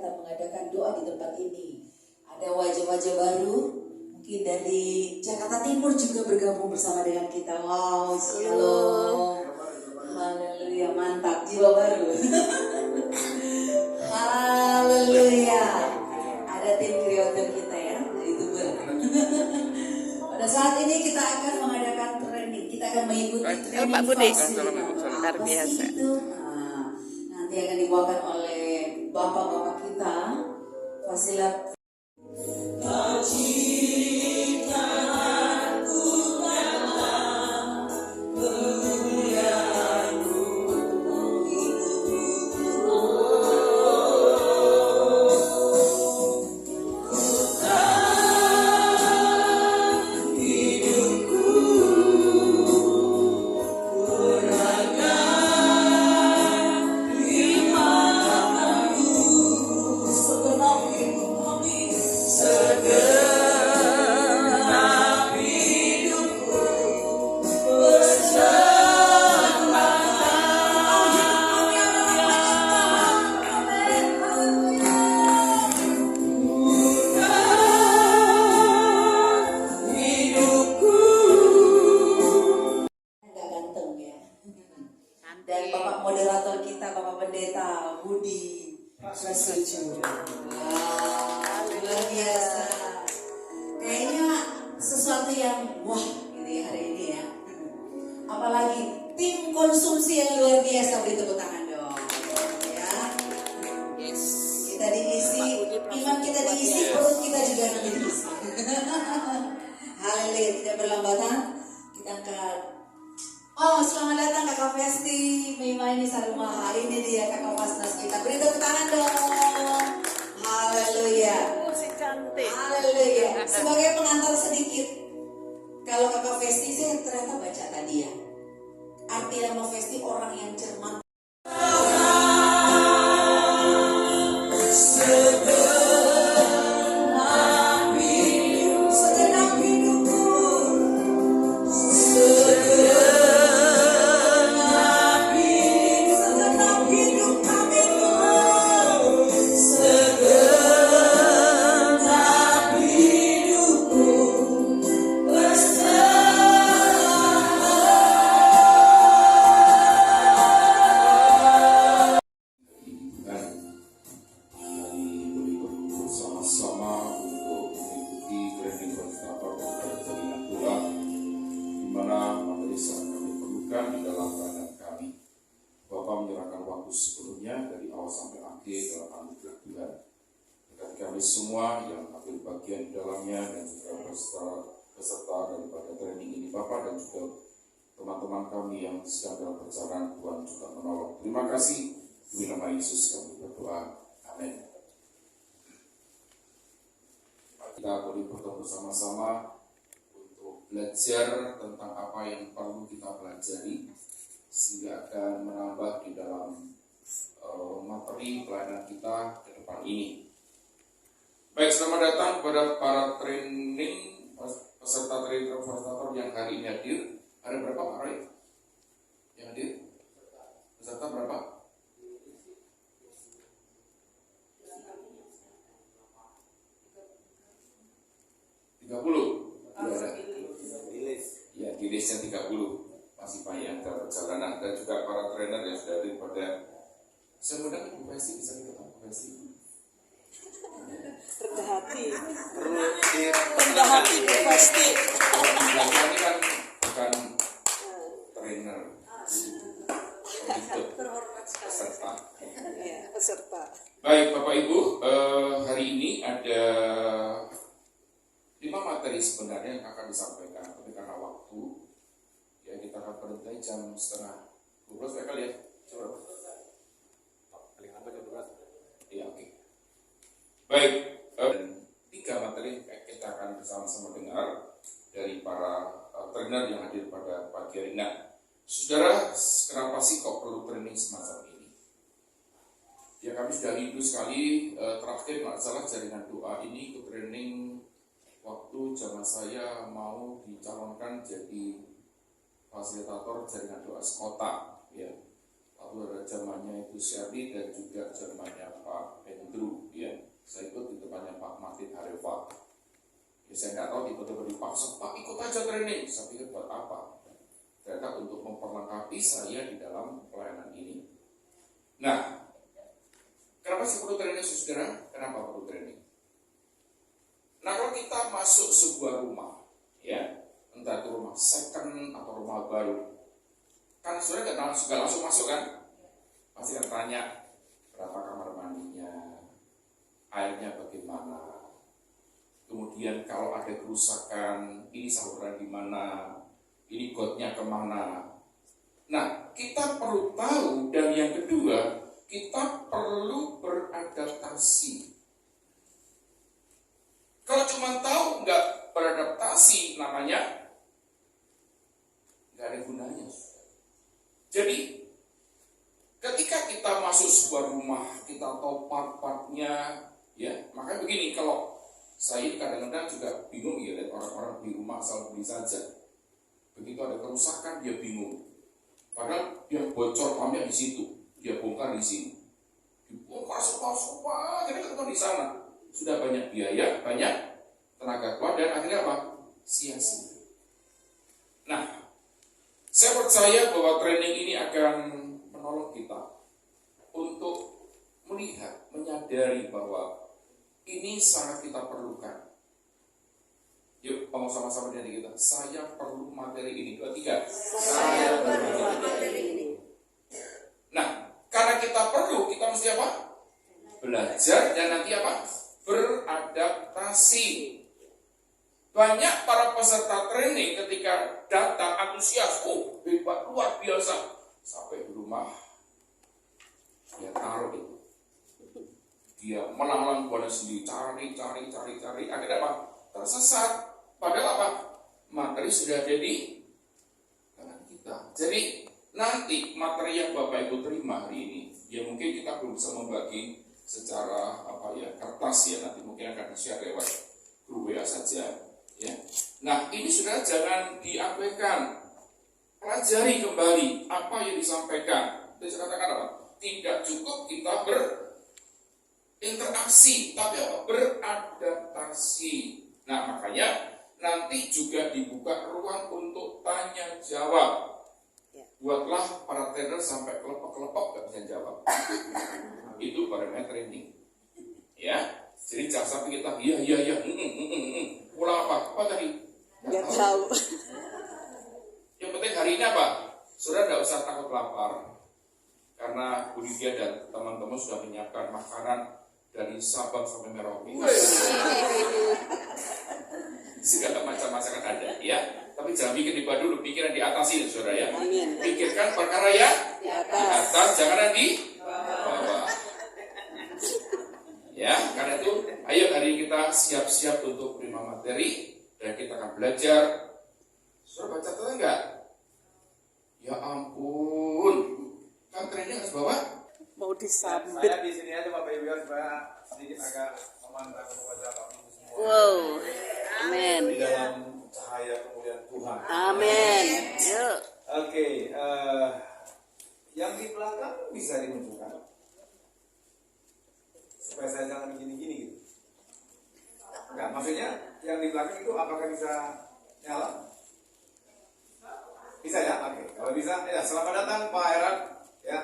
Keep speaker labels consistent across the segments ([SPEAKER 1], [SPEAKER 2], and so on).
[SPEAKER 1] kita mengadakan doa di tempat ini. Ada wajah-wajah baru, mungkin dari Jakarta Timur juga bergabung bersama dengan kita. Wow, shalom. Haleluya, mantap, jiwa baru. Haleluya. Ada tim kreator kita ya, YouTuber. Pada saat ini kita akan mengadakan training, kita akan mengikuti training
[SPEAKER 2] Pak Budi,
[SPEAKER 1] luar biasa. Nanti akan dibawakan oleh bapak-bapak kita, Fasilat. Dan Bapak moderator kita, Bapak Pendeta Budi Prasetyo. Luar biasa. Kayaknya sesuatu yang wah gitu ya hari ini ya. Apalagi tim konsumsi yang luar biasa, beri tepuk tangan dong. Ya. Kita diisi, iman kita diisi, perut kita juga diisi. Haleluya, tidak berlambatan. Kita angkat. Oh, selamat datang Kakak Festi, Meimaini Sarumaha. Ini dia Kakak Pasnas kita. Beri tepuk tangan dong. Haleluya.
[SPEAKER 2] Si cantik.
[SPEAKER 1] Haleluya. Sebagai pengantar sedikit, kalau Kakak Festi saya ternyata baca tadi ya. Arti nama Festi orang yang cermat.
[SPEAKER 3] Di dalam keadaan kami, Bapak menyerahkan waktu sepenuhnya dari awal sampai akhir dalam anugerah Tuhan. Berkati kami semua yang ambil bagian di dalamnya dan juga peserta daripada training ini, Bapak, dan juga teman-teman kami yang sedang dalam perjalanan, Tuhan juga menolong. Terima kasih, demi nama Yesus kami berdoa. Amin. Kita boleh bertemu bersama-sama untuk belajar tentang apa yang perlu kita pelajari sehingga akan menambah di dalam materi pelayanan kita ke depan ini. Baik, selamat datang kepada para peserta training fasilitator yang hari ini hadir. Ada berapa Pak Roy yang hadir? Peserta berapa? 30. Ya, di listnya 30. Masih banyak dalam perjalanan dan juga para trainer yang sudah hadir pada semudah Ibu Festi bisa kita Ibu Festi.
[SPEAKER 2] Rendah hati. Rendah hati Ibu Festi.
[SPEAKER 3] Ini kan bukan trainer. Peserta.
[SPEAKER 2] Ya, peserta.
[SPEAKER 3] Baik Bapak Ibu, hari ini ada 5 materi sebenarnya yang akan disampaikan, tapi karena waktu ya kita akan berhenti jam 11:30 kali ya. Coba. Paling lambat jam 12. Iya, oke. Baik, 3 materi kita akan bersama-sama dengar dari para trainer yang hadir pada pagi hari ini. Saudara, kenapa sih kok perlu training semacam ini? Ya kami sudah rindu sekali, terakhir nggak salah jaringan doa ini ikut training waktu zaman saya mau dicalonkan jadi fasilitator jaringan doa sekota, ya. Lalu ada zamannya itu Sherly dan juga zamannya Pak Hendy. Andrew, ya. Saya ikut di tempatnya Pak Martin Hareva. Ya, saya nggak tahu tiba-tiba dipaksa, Pak ikut aja training. Saya pikir buat apa? Ternyata untuk memperlengkapi saya di dalam pelayanan ini. Nah, kenapa sih perlu training, saudara? Kenapa perlu training? Nah, kalau kita masuk sebuah rumah, ya, entah itu rumah second atau rumah baru, kan saudara nggak langsung masuk kan? Pasti akan tanya berapa kamar mandinya, airnya bagaimana, kemudian kalau ada kerusakan, ini saluran di mana, ini gotnya kemana. Nah, kita perlu tahu, dan yang kedua, kita perlu beradaptasi. Kalau cuma tahu nggak beradaptasi, namanya nggak ada gunanya. Jadi, ketika kita masuk sebuah rumah, kita tahu part-partnya, ya. Makanya begini, kalau saya kadang-kadang juga bingung ya lihat orang-orang di rumah asal beli saja. Begitu ada kerusakan dia bingung. Padahal dia bocor pamnya di situ, dia bongkar di sini. Dibongkar semua, jadi ketemu di sana. Sudah banyak biaya, banyak tenaga kuat, dan akhirnya apa? Sia-sia. Nah, saya percaya bahwa training ini akan menolong kita untuk melihat, menyadari bahwa ini sangat kita perlukan. Yuk, ngomong sama-sama dari kita. Saya perlu materi ini. 2, 3. Saya perlu materi ini. Nah, karena kita perlu, kita mesti apa? Belajar, dan nanti apa? Beradaptasi. Banyak para peserta training ketika datang antusias, oh hebat, luar biasa. Sampai di rumah, dia taruh itu. Dia melalang buana sendiri, cari. Akhirnya apa? Tersesat. Padahal apa? Materi sudah jadi tangan kita. Jadi nanti materi yang Bapak Ibu terima hari ini, ya mungkin kita belum bisa membagi secara kertas ya, nanti mungkin akan di-share lewat grup WA saja ya. Nah, ini sudah jangan diabaikan. Pelajari kembali apa yang disampaikan. Saya katakan apa? Tidak cukup kita berinteraksi, tapi apa? Beradaptasi. Nah, makanya nanti juga dibuka ruang untuk tanya jawab. Buatlah para trainer sampai kelepok-kelepok gak bisa jawab. Itu baru training. Ya, jadi jangan sampai kita iya. Pulang apa tadi?
[SPEAKER 4] Nggak tahu.
[SPEAKER 3] Yang penting hari ini apa? Saudara tidak usah takut lapar, karena Bu Lydia dan teman-teman sudah menyiapkan makanan dari Sabang sampai Merauke. Segala macam masakan ada, ya. Tapi jangan bikin di bawah dulu, pikiran di atas ini, saudara ya. Pikirkan perkara yang di atas, jangan di bawah. Ya, karena itu, ayo hari ini kita siap-siap untuk terima materi dan kita akan belajar. Saudara baca catatan enggak? Ya ampun, kan trennya harus bawa.
[SPEAKER 4] Mau disambit.
[SPEAKER 2] Saya di sini aja Bapak Ibu supaya sedikit agak memantau kepada Bapak Ibu semua.
[SPEAKER 4] Wow, amin.
[SPEAKER 2] Di dalam cahaya kemuliaan Tuhan.
[SPEAKER 4] Amin. Yuk.
[SPEAKER 2] Oke, yang di belakang bisa dimunculkan supaya saya jangan gini-gini gitu. Enggak, maksudnya yang di belakang itu apakah bisa nyala? Bisa ya? Oke, kalau bisa, ya selamat datang Pak Heran. Ya.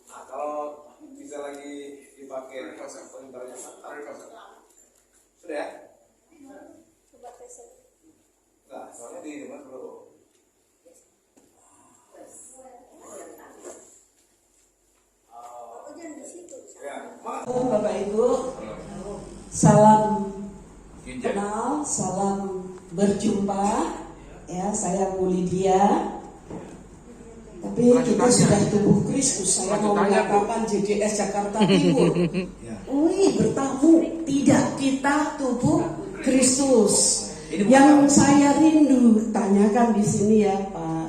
[SPEAKER 2] Nah, kalau bisa lagi dipakai pointernya, sudah ya? Nah, soalnya di rumah dulu.
[SPEAKER 1] Bapak Ibu, salam kenal, salam berjumpa. Ya, saya Bu Lydia. Tapi kita sudah tubuh Kristus. Saya mau mengatakan JDS Jakarta Timur. Wih, bertamu. Tidak, kita tubuh Kristus. Yang saya rindu tanyakan di sini ya Pak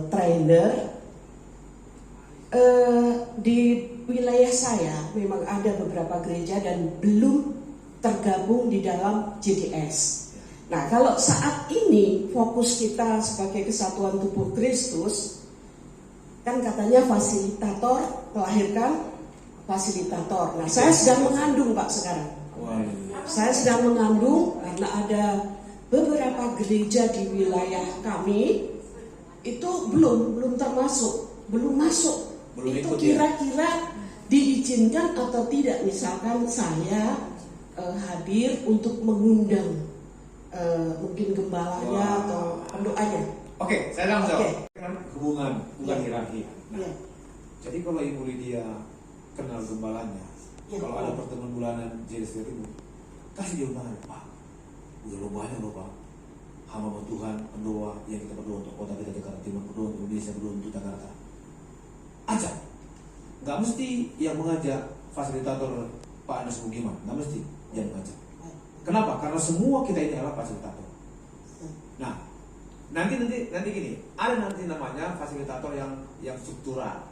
[SPEAKER 1] trainer. Di wilayah saya memang ada beberapa gereja dan belum tergabung di dalam JDS. Nah, kalau saat ini fokus kita sebagai kesatuan tubuh Kristus, kan katanya fasilitator melahirkan
[SPEAKER 5] fasilitator. Nah, saya sedang mengandung Pak sekarang. Saya sedang mengandung karena ada beberapa gereja di wilayah kami itu belum termasuk, belum masuk. Itu kira-kira diizinkan atau tidak? Misalkan saya hadir untuk mengundang mungkin gembalanya atau pendoanya.
[SPEAKER 6] Oke, saya langsung
[SPEAKER 5] Oke.
[SPEAKER 6] kan hubungan, bukan
[SPEAKER 5] Ya.
[SPEAKER 6] hierarki. Nah,
[SPEAKER 5] Ya.
[SPEAKER 6] jadi kalau Ibu Lydia kenal gembalanya,
[SPEAKER 5] Ya.
[SPEAKER 6] kalau ada pertemuan bulanan JST Timur, kasih dia undangan, Pak. Udah lo banyak loh Pak. Hamba Tuhan, pendoa yang kita berdoa untuk kota kita Jakarta Timur, berdoa untuk Indonesia, berdoa untuk Jakarta. Ajak. Nggak mesti yang mengajak fasilitator Pak Anas Bugiman, nggak mesti yang mengajak. Kenapa? Karena semua kita ini adalah fasilitator. Nah, nanti gini, ada nanti namanya fasilitator yang struktural.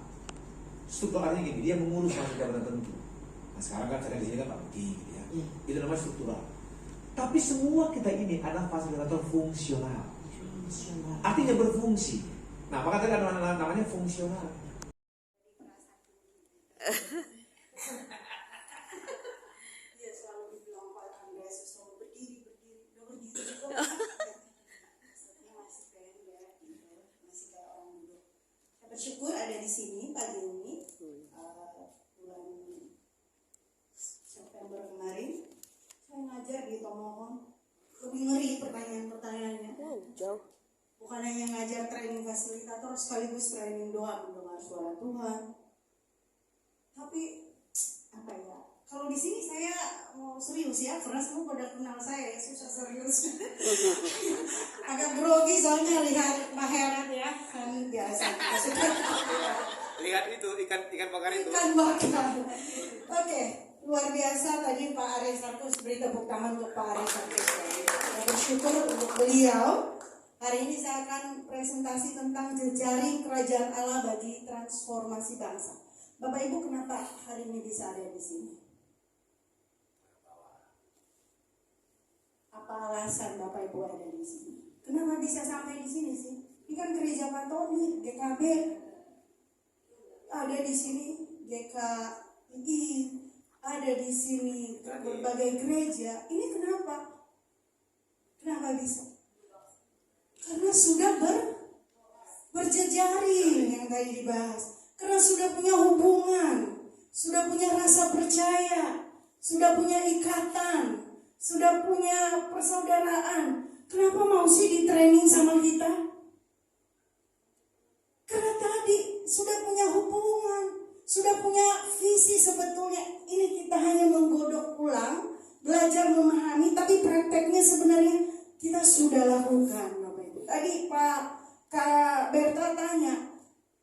[SPEAKER 6] Strukturalnya gini, dia mengurus masa jabatan tertentu. Nah, sekarang kan saya di sini kan Pak Budi, gitu ya. Itu namanya struktural. Tapi semua kita ini adalah fasilitator fungsional. Artinya berfungsi. Nah, maka tadi ada namanya fungsional.
[SPEAKER 7] Dia selalu dibilang Pak Andreas selalu berdiri. Maksudnya masih pendek, gitu. Masih kayak orang duduk. Saya bersyukur ada di sini pagi ini, bulan September kemarin. Saya ngajar di Tomohon. Lebih ngeri pertanyaan-pertanyaannya.
[SPEAKER 4] Jauh.
[SPEAKER 7] Bukan hanya ngajar training fasilitator sekaligus training doa mendengar suara Tuhan. Tapi apa ya? Kalau di sini saya mau serius ya, karena semua pada kenal saya, susah serius. Agak grogi soalnya lihat Mbak Herat ya, kan biasa kita suka.
[SPEAKER 2] Lihat itu ikan bakar itu.
[SPEAKER 7] Ikan bakar. Oke, luar biasa tadi Pak Ares Sarkus, beri tepuk tangan untuk Pak Ares Sarkus. Saya bersyukur untuk beliau. Hari ini saya akan presentasi tentang jejaring kerajaan Allah bagi transformasi bangsa. Bapak Ibu kenapa hari ini bisa ada di sini? Apa alasan Bapak Ibu ada di sini? Kenapa bisa sampai di sini sih? Ini kan gereja Katolik, GKB, ada di sini GKI, ada di sini berbagai gereja. Ini kenapa? Kenapa bisa? Karena sudah berjejaring yang tadi dibahas. Karena sudah punya hubungan, sudah punya rasa percaya, sudah punya ikatan, sudah punya persaudaraan. Kenapa mau sih di training sama kita? Karena tadi sudah punya hubungan, sudah punya visi sebetulnya. Ini kita hanya menggodok ulang, belajar memahami, tapi prakteknya sebenarnya kita sudah lakukan. Tadi Kak Berta tanya,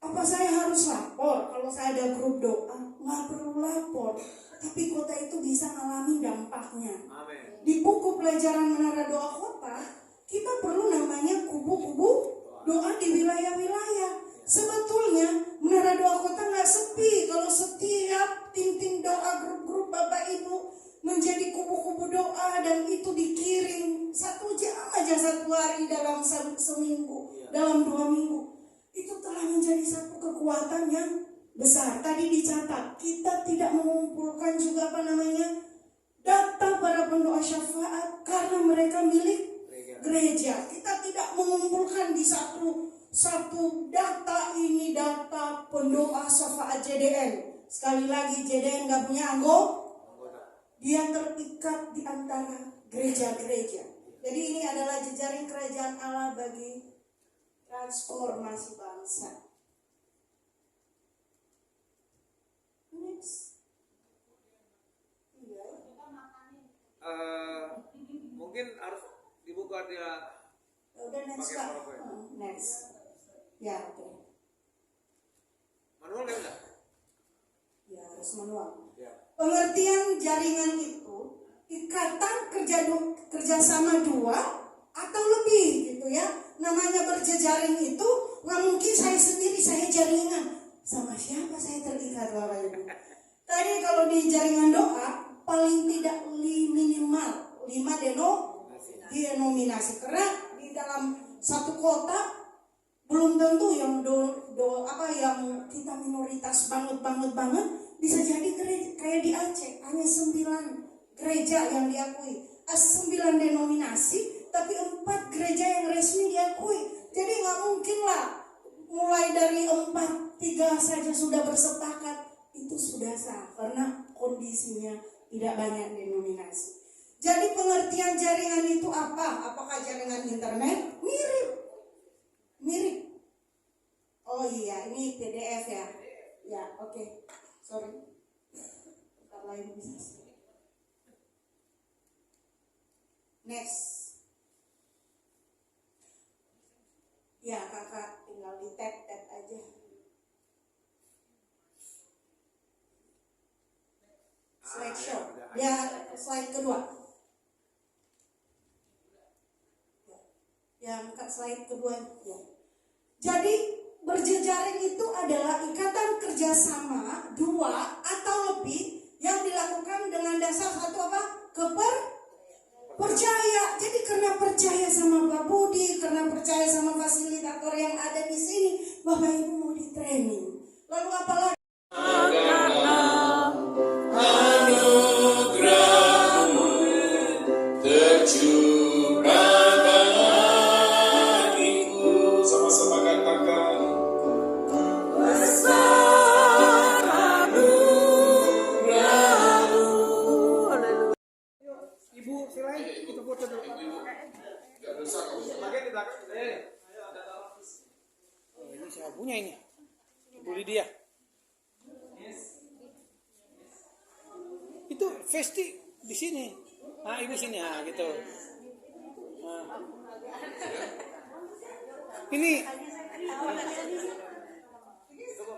[SPEAKER 7] apa saya harus lapor kalau saya ada grup doa? Nggak perlu lapor, tapi kota itu bisa mengalami dampaknya.
[SPEAKER 2] Amin.
[SPEAKER 7] Di buku pelajaran Menara Doa Kota, kita perlu namanya kubu-kubu doa di wilayah-wilayah. Sebetulnya Menara Doa Kota nggak sepi kalau setiap tim-tim doa grup-grup Bapak Ibu menjadi kubu-kubu doa dan itu dikirim 1 jam aja 1 hari dalam seminggu, dalam 2 minggu. Itu telah menjadi satu kekuatan yang besar. Tadi dicatat, kita tidak mengumpulkan juga data para pendoa syafaat karena mereka milik gereja. Kita tidak mengumpulkan di satu data ini, data pendoa syafaat JDN. Sekali lagi JDN nggak punya anggota. Dia terikat di antara gereja-gereja. Jadi ini adalah jejaring kerajaan Allah bagi transformasi bangsa. Next.
[SPEAKER 2] Mungkin harus dibuka dia.
[SPEAKER 7] Udah next
[SPEAKER 2] Pakai
[SPEAKER 7] Pak.
[SPEAKER 2] PowerPoint.
[SPEAKER 7] Next. Ya oke.
[SPEAKER 2] Manual ya enggak?
[SPEAKER 7] Ya harus manual.
[SPEAKER 2] Ya.
[SPEAKER 7] Pengertian jaringan itu ikatan kerjasama 2 atau lebih gitu ya. Namanya berjejaring itu nggak mungkin saya sendiri, saya jaringan. Sama siapa saya terikat Bapak Ibu? Tadi kalau di jaringan doa paling tidak minimal 5 denominasi. Karena di dalam satu kota belum tentu yang yang kita minoritas banget bisa jadi gereja kayak di Aceh hanya 9 gereja yang diakui, 9 denominasi, tapi 4 gereja yang resmi diakui. Jadi nggak mungkin lah mulai dari 4, 3 saja sudah bersepakat, itu sudah sah karena kondisinya tidak banyak denominasi. Jadi pengertian jaringan itu apa? Apakah jaringan internet? Mirip. Oh iya, ini PDF ya. Ya, oke. Sorry. Bentar lain bisa. Next. Ya, kakak tinggal di tab aja. Slideshow. Ya, slide kedua. Ya, angkat slide kedua. Ya. Jadi berjejaring itu adalah ikatan kerjasama 2 atau lebih yang dilakukan dengan dasar satu apa? Percaya. Jadi karena percaya sama Pak Budi, karena percaya sama fasilitator yang ada di sini, Bapak Ibu mau di training. Lalu apa lagi?
[SPEAKER 3] Sama-sama katakan
[SPEAKER 8] Ibu, silakan kita foto dulu.
[SPEAKER 3] Gak usah kamu.
[SPEAKER 2] Bagian di belakang.
[SPEAKER 8] Oh, ini siapa punya ini? Ibu Lydia. Itu Festi di sini. Nah, ibu sini, ah gitu. Nah. Ini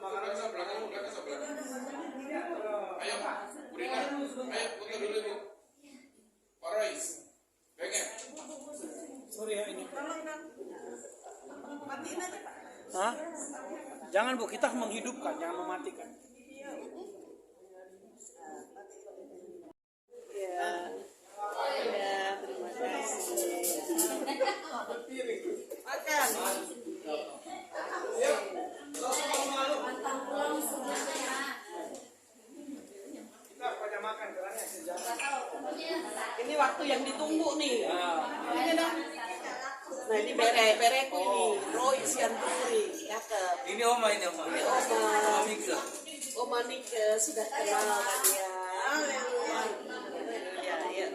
[SPEAKER 3] belakang sebelah. Ayo, Burina. Ayo, putar dulu ibu. Pak Royce. Pengen.
[SPEAKER 8] sorry ya ini. Hah? Jangan Bu, kita menghidupkan, jangan mematikan.
[SPEAKER 4] Ini waktu yang ditunggu nih. Ini dong. Nah ini bereku ini. Royce yang Putri. Cakep.
[SPEAKER 9] Ini Oma.
[SPEAKER 4] Ini Oma Nike sudah kenal kan ya. Ya.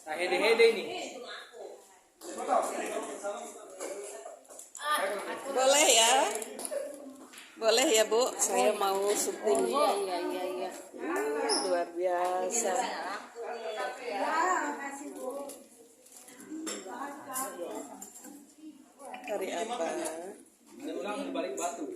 [SPEAKER 9] Nah, hede ini.
[SPEAKER 4] Boleh ya? Boleh ya Bu, saya mau syuting. Iya. Luar biasa. Hari apa?
[SPEAKER 9] Ada orang di balik batu.